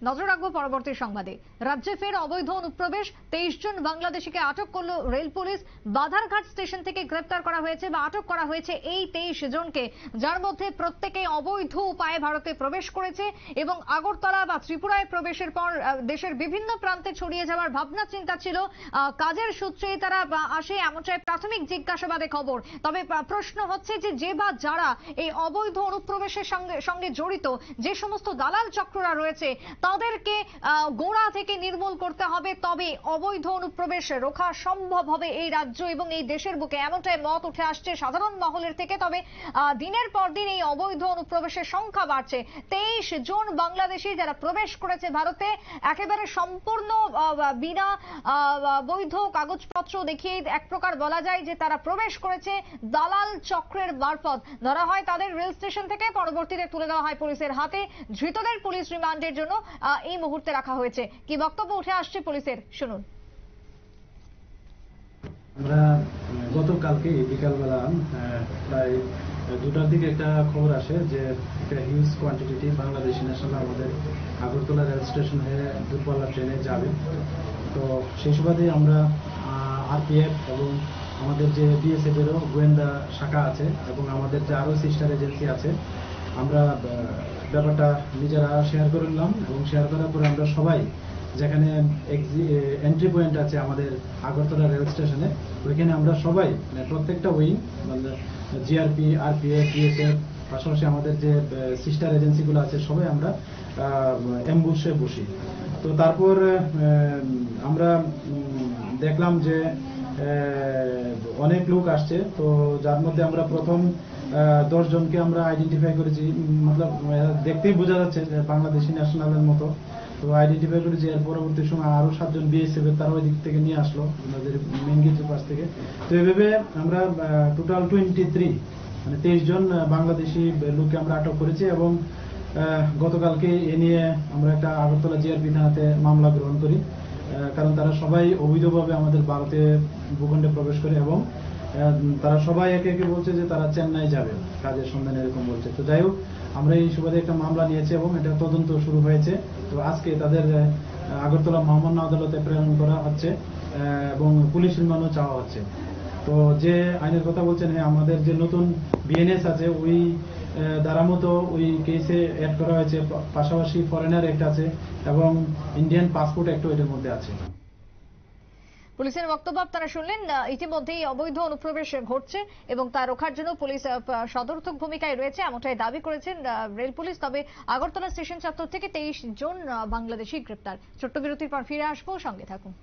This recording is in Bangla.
নজর রাখবো পরবর্তী সংবাদে। রাজ্যে ফের অবৈধ অনুপ্রবেশ, 23 জন বাংলাদেশিকে আটক করল রেল পুলিশ। বাধারঘাট স্টেশন থেকে গ্রেপ্তার করা হয়েছে বা আটক করা হয়েছে এই 23 জনকে, যার মধ্যে প্রত্যেকে অবৈধ উপায়ে ভারতে প্রবেশ করেছে এবং আগরতলা বা ত্রিপুরায় প্রবেশের পর দেশের বিভিন্ন প্রান্তে ছড়িয়ে যাওয়ার ভাবনা চিন্তা ছিল। কাজের সূত্রেই তারা আসে, এমনটাই প্রাথমিক জিজ্ঞাসাবাদে খবর। তবে প্রশ্ন হচ্ছে যে বা যারা এই অবৈধ অনুপ্রবেশের সঙ্গে জড়িত, যে সমস্ত দালাল চক্ররা রয়েছে, তাদেরকে গোড়া থেকে নির্মূল করতে হবে, তবে অবৈধ অনুপ্রবেশ রোখা সম্ভব হবে এই রাজ্য এবং এই দেশের বুকে, এমনটাই মত উঠে আসছে সাধারণ মহলের থেকে। তবে দিনের পর দিন এই অবৈধ অনুপ্রবেশের সংখ্যা বাড়ছে। 23 জন বাংলাদেশি যারা প্রবেশ করেছে ভারতে, একেবারে সম্পূর্ণ বিনা বৈধ কাগজপত্র দেখিয়ে এক প্রকার বলা যায় যে তারা প্রবেশ করেছে দালাল চক্রের মারফত। ধরা হয় তাদের রেল স্টেশন থেকে, পরবর্তীতে তুলে দেওয়া হয় পুলিশের হাতে। ধৃতদের পুলিশ রিমান্ডের জন্য এই মুহূর্তে রাখা হয়েছে। কি বক্তব্য উঠে আসছে পুলিশের, শুনুন। আমরা গতকালকে বিকালবেলা প্রায় 2টার দিকে একটা খবর আসে যে একটা হিউজ কোয়ান্টিটি বাংলাদেশি ন্যাশনাল আমাদের আগরতলা রেল স্টেশন হয়ে দূরপাল্লা ট্রেনে যাবে। তো সেই সুবাদে আমরা আরপিএফ এবং আমাদের যে বিএসএফ এরও গোয়েন্দা শাখা আছে এবং আমাদের যে আরও সিস্টার এজেন্সি আছে, আমরা ব্যাপারটা নিজেরা শেয়ার করে নিলাম এবং শেয়ার করার পরে আমরা সবাই যেখানে এন্ট্রি পয়েন্ট আছে আমাদের আগরতলা রেল স্টেশনে, ওইখানে আমরা সবাই প্রত্যেকটা উইং মানে জিআরপি, আরপিএফ, বিএসএফ, পাশাপাশি আমাদের যে সিস্টার এজেন্সিগুলো আছে, সবাই আমরা অ্যাম্বুশে বসি। তো তারপর আমরা দেখলাম যে অনেক লোক আসছে। তো যার মধ্যে আমরা প্রথম 10 জনকে আমরা আইডেন্টিফাই করেছি, মতলব দেখতেই বোঝা যাচ্ছে যে বাংলাদেশি ন্যাশনালের মতো। তো আইডেন্টিফাই করেছি। এর পরবর্তী সময় আরো 7 জন বিএসএফ তারা ওই দিক থেকে নিয়ে আসলো আমাদের মেইন গেটের পাশ থেকে। তো এইভাবে আমরা টোটাল 23 জন বাংলাদেশি লোককে আমরা আটক করেছি এবং গতকালকে এ নিয়ে আমরা একটা আগরতলা জিআরপি থানাতে মামলা গ্রহণ করি, কারণ তারা সবাই অবৈধভাবে আমাদের ভারতে ভূখণ্ডে প্রবেশ করে এবং তারা সবাই একে একে বলছে যে তারা চেন্নাই যাবে কাজের সন্ধানে, এরকম বলছে। তো যাই হোক, আমরা এই সুবাদে একটা মামলা নিয়েছি এবং এটা তদন্ত শুরু হয়েছে। তো আজকে তাদের আগরতলা মহামান্য আদালতে প্রেরণ করা হচ্ছে এবং পুলিশ রিমান্ডও চাওয়া হচ্ছে। তো যে আইনের কথা বলছেন, হ্যাঁ, আমাদের যে নতুন বিএনএস আছে ওই দ্বারা মতো ওই কেসে অ্যাড করা হয়েছে, পাশাপাশি ফরেনার অ্যাক্ট আছে এবং ইন্ডিয়ান পাসপোর্ট অ্যাক্টও এটার মধ্যে আছে। পুলিশের বক্তব্য আপনারা শুনলেন। ইতিমধ্যেই অবৈধ অনুপ্রবেশ ঘটছে এবং তা রোখার জন্য পুলিশ সদর্থক ভূমিকায় রয়েছে, এমনটাই দাবি করেছেন রেল পুলিশ। তবে আগরতলা স্টেশন চত্বর থেকে 23 জন বাংলাদেশি গ্রেপ্তার। ছোট্ট বিরতির পর ফিরে আসবো, সঙ্গে থাকুন।